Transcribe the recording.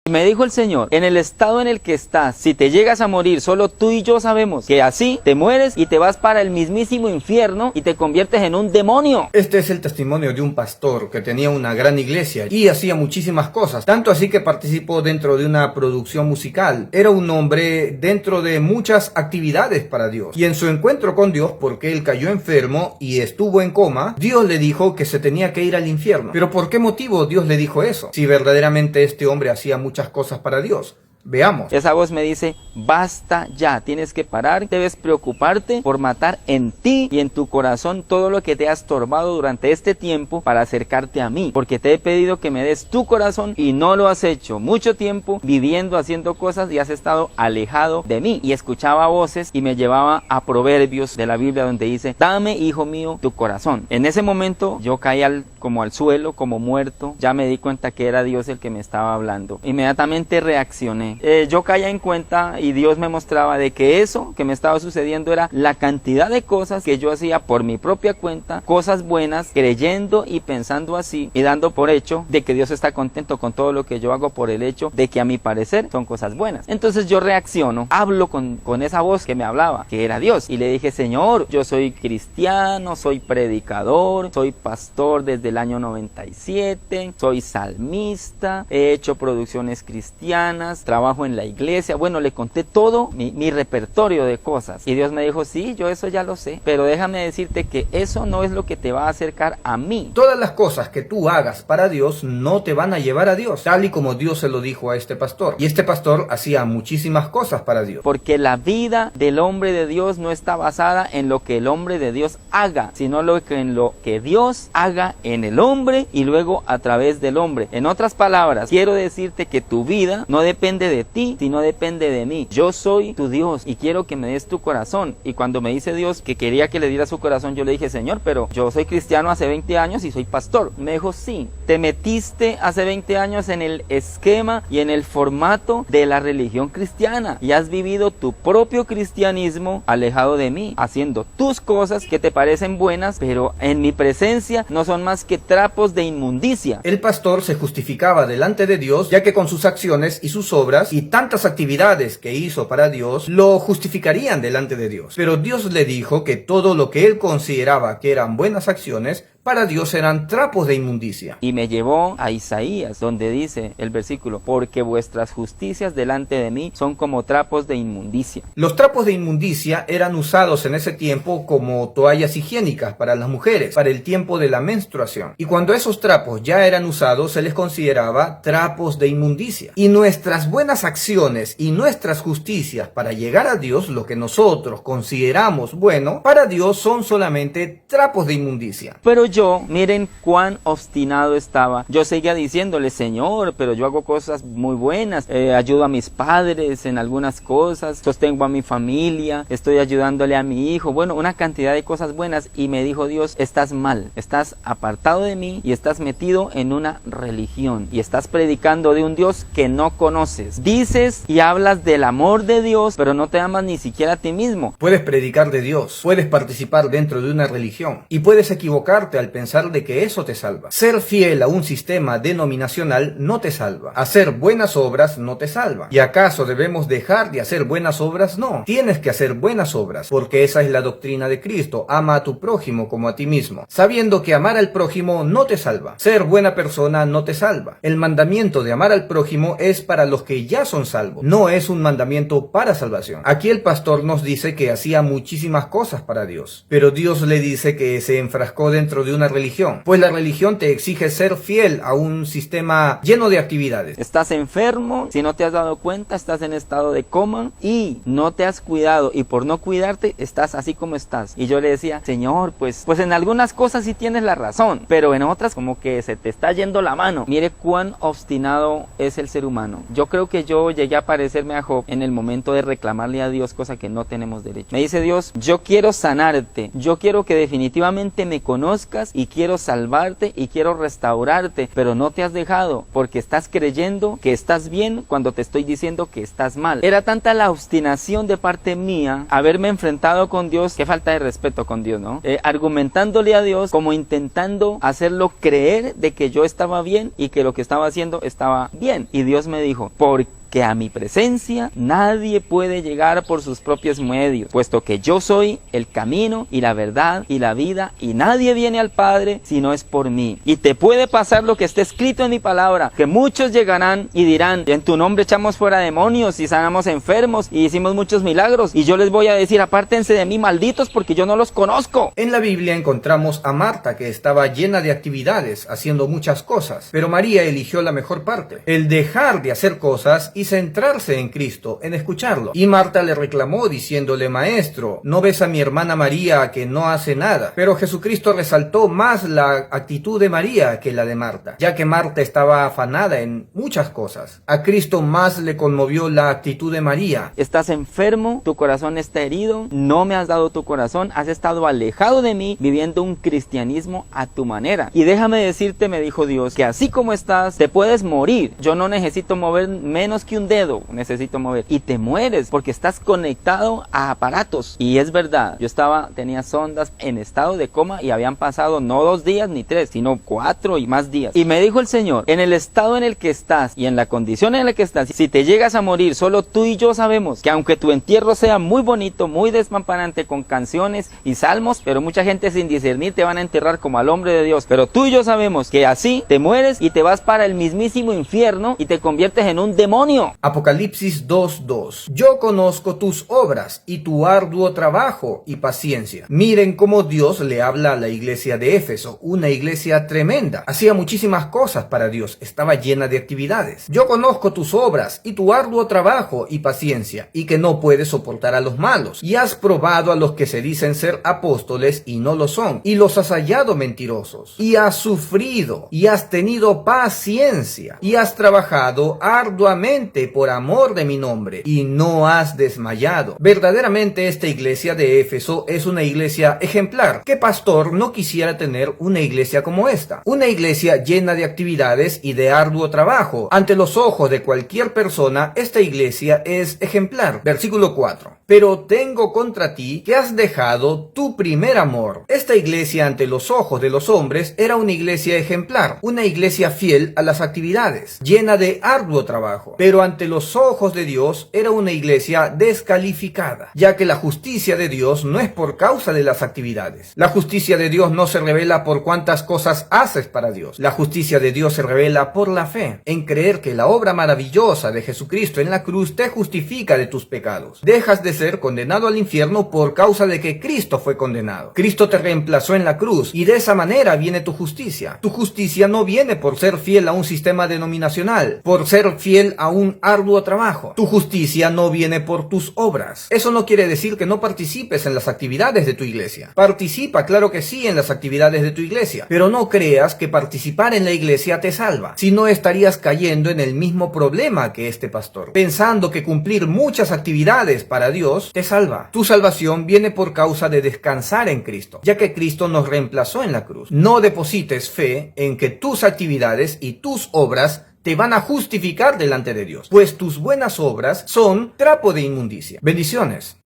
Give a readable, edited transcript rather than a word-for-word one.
Me dijo el Señor, en el estado en el que estás, si te llegas a morir, solo tú y yo sabemos que así te mueres y te vas para el mismísimo infierno y te conviertes en un demonio. Este es el testimonio de un pastor que tenía una gran iglesia y hacía muchísimas cosas, tanto así que participó dentro de una producción musical. Era un hombre dentro de muchas actividades para Dios. Y en su encuentro con Dios, porque él cayó enfermo y estuvo en coma, Dios le dijo que se tenía que ir al infierno. ¿Pero por qué motivo Dios le dijo eso? Si verdaderamente este hombre hacía muchas cosas para Dios. Veamos. Esa voz me dice, basta ya, tienes que parar, debes preocuparte por matar en ti y en tu corazón todo lo que te ha estorbado durante este tiempo para acercarte a mí, porque te he pedido que me des tu corazón y no lo has hecho. Mucho tiempo viviendo, haciendo cosas y has estado alejado de mí. Y escuchaba voces y me llevaba a proverbios de la Biblia donde dice, dame, hijo mío, tu corazón. En ese momento yo caí como al suelo, como muerto. Ya me di cuenta que era Dios el que me estaba hablando. Inmediatamente reaccioné. Yo caía en cuenta y Dios me mostraba de que eso que me estaba sucediendo era la cantidad de cosas que yo hacía por mi propia cuenta, cosas buenas, creyendo y pensando así y dando por hecho de que Dios está contento con todo lo que yo hago por el hecho de que a mi parecer son cosas buenas. Entonces yo reacciono, hablo con esa voz que me hablaba, que era Dios, y le dije, Señor, yo soy cristiano, soy predicador, soy pastor desde el año 97, soy salmista, he hecho producciones cristianas, trabajo en la iglesia. Bueno, le conté todo mi repertorio de cosas y Dios me dijo, sí, yo eso ya lo sé, pero déjame decirte que eso no es lo que te va a acercar a mí. Todas las cosas que tú hagas para Dios no te van a llevar a Dios, tal y como Dios se lo dijo a este pastor. Y este pastor hacía muchísimas cosas para Dios. Porque la vida del hombre de Dios no está basada en lo que el hombre de Dios haga, sino en lo que Dios haga en el hombre y luego a través del hombre. En otras palabras, quiero decirte que tu vida no depende de ti, sino depende de mí. Yo soy tu Dios y quiero que me des tu corazón. Y cuando me dice Dios que quería que le diera su corazón, yo le dije, Señor, pero yo soy cristiano hace 20 años y soy pastor. Me dijo, sí, te metiste hace 20 años en el esquema y en el formato de la religión cristiana y has vivido tu propio cristianismo alejado de mí, haciendo tus cosas que te parecen buenas, pero en mi presencia no son más que trapos de inmundicia. El pastor se justificaba delante de Dios, ya que con sus acciones y sus obras y tantas actividades que hizo para Dios, lo justificarían delante de Dios. Pero Dios le dijo que todo lo que él consideraba que eran buenas acciones, para Dios eran trapos de inmundicia. Y me llevó a Isaías, donde dice el versículo, porque vuestras justicias delante de mí son como trapos de inmundicia. Los trapos de inmundicia eran usados en ese tiempo como toallas higiénicas para las mujeres, para el tiempo de la menstruación. Y cuando esos trapos ya eran usados, se les consideraba trapos de inmundicia. Y nuestras buenas acciones y nuestras justicias para llegar a Dios, lo que nosotros consideramos bueno, para Dios son solamente trapos de inmundicia. Pero yo, miren cuán obstinado estaba. Yo seguía diciéndole, Señor, pero yo hago cosas muy buenas, ayudo a mis padres en algunas cosas, sostengo a mi familia, estoy ayudándole a mi hijo, bueno, una cantidad de cosas buenas. Y me dijo Dios, estás mal, estás apartado de mí y estás metido en una religión y estás predicando de un Dios que no conoces. Dices y hablas del amor de Dios, pero no te amas ni siquiera a ti mismo. Puedes predicar de Dios, puedes participar dentro de una religión y puedes equivocarte al pensar de que eso te salva. Ser fiel a un sistema denominacional no te salva. Hacer buenas obras no te salva. ¿Y acaso debemos dejar de hacer buenas obras? No. Tienes que hacer buenas obras, porque esa es la doctrina de Cristo. Ama a tu prójimo como a ti mismo, sabiendo que amar al prójimo no te salva. Ser buena persona no te salva. El mandamiento de amar al prójimo es para los que ya son salvos. No es un mandamiento para salvación. Aquí el pastor nos dice que hacía muchísimas cosas para Dios, pero Dios le dice que se enfrascó dentro de una religión, pues la religión te exige ser fiel a un sistema lleno de actividades. Estás enfermo, si no te has dado cuenta, estás en estado de coma y no te has cuidado, y por no cuidarte estás así como estás. Y yo le decía, Señor, pues en algunas cosas sí tienes la razón, pero en otras como que se te está yendo la mano. Mire cuán obstinado es el ser humano. Yo creo que yo llegué a parecerme a Job en el momento de reclamarle a Dios cosa que no tenemos derecho. Me dice Dios, yo quiero sanarte, yo quiero que definitivamente me conozcas buscas y quiero salvarte y quiero restaurarte, pero no te has dejado porque estás creyendo que estás bien cuando te estoy diciendo que estás mal. Era tanta la obstinación de parte mía haberme enfrentado con Dios, qué falta de respeto con Dios, ¿no? Argumentándole a Dios como intentando hacerlo creer de que yo estaba bien y que lo que estaba haciendo estaba bien. Y Dios me dijo, ¿por qué? Que a mi presencia nadie puede llegar por sus propios medios, puesto que yo soy el camino y la verdad y la vida, y nadie viene al Padre si no es por mí. Y te puede pasar lo que está escrito en mi palabra, que muchos llegarán y dirán, en tu nombre echamos fuera demonios y sanamos enfermos y hicimos muchos milagros, y yo les voy a decir, apártense de mí, malditos, porque yo no los conozco. En la Biblia encontramos a Marta, que estaba llena de actividades, haciendo muchas cosas, pero María eligió la mejor parte, el dejar de hacer cosas y centrarse en Cristo, en escucharlo. Y Marta le reclamó diciéndole, maestro, ¿no ves a mi hermana María que no hace nada? Pero Jesucristo resaltó más la actitud de María que la de Marta, ya que Marta estaba afanada en muchas cosas. A Cristo más le conmovió la actitud de María. Estás enfermo, tu corazón está herido, no me has dado tu corazón, has estado alejado de mí, viviendo un cristianismo a tu manera. Y déjame decirte, me dijo Dios, que así como estás, te puedes morir. Yo no necesito mover menos que un dedo, necesito mover, y te mueres porque estás conectado a aparatos. Y es verdad, yo tenía sondas en estado de coma y habían pasado no 2 días ni 3, sino 4 y más días. Y me dijo el Señor, en el estado en el que estás y en la condición en la que estás, si te llegas a morir, solo tú y yo sabemos que aunque tu entierro sea muy bonito, muy despampanante, con canciones y salmos, pero mucha gente sin discernir te van a enterrar como al hombre de Dios, pero tú y yo sabemos que así te mueres y te vas para el mismísimo infierno y te conviertes en un demonio. Apocalipsis 2:2. Yo conozco tus obras y tu arduo trabajo y paciencia. Miren cómo Dios le habla a la iglesia de Éfeso, una iglesia tremenda. Hacía muchísimas cosas para Dios, estaba llena de actividades. Yo conozco tus obras y tu arduo trabajo y paciencia, y que no puedes soportar a los malos. Y has probado a los que se dicen ser apóstoles y no lo son, y los has hallado mentirosos. Y has sufrido, y has tenido paciencia, y has trabajado arduamente por amor de mi nombre, y no has desmayado. Verdaderamente esta iglesia de Éfeso es una iglesia ejemplar. ¿Qué pastor no quisiera tener una iglesia como esta? Una iglesia llena de actividades y de arduo trabajo. Ante los ojos de cualquier persona, esta iglesia es ejemplar. Versículo 4. Pero tengo contra ti que has dejado tu primer amor. Esta iglesia ante los ojos de los hombres era una iglesia ejemplar, una iglesia fiel a las actividades, llena de arduo trabajo. Pero ante los ojos de Dios era una iglesia descalificada, ya que la justicia de Dios no es por causa de las actividades. La justicia de Dios no se revela por cuántas cosas haces para Dios. La justicia de Dios se revela por la fe, en creer que la obra maravillosa de Jesucristo en la cruz te justifica de tus pecados. Dejas de ser condenado al infierno por causa de que Cristo fue condenado. Cristo te reemplazó en la cruz y de esa manera viene tu justicia. Tu justicia no viene por ser fiel a un sistema denominacional, por ser fiel a un arduo trabajo. Tu justicia no viene por tus obras. Eso no quiere decir que no participes en las actividades de tu iglesia. Participa, claro que sí, en las actividades de tu iglesia, pero no creas que participar en la iglesia te salva. Si no, estarías cayendo en el mismo problema que este pastor, pensando que cumplir muchas actividades para Dios te salva. Tu salvación viene por causa de descansar en Cristo, ya que Cristo nos reemplazó en la cruz. No deposites fe en que tus actividades y tus obras te van a justificar delante de Dios, pues tus buenas obras son trapo de inmundicia. Bendiciones.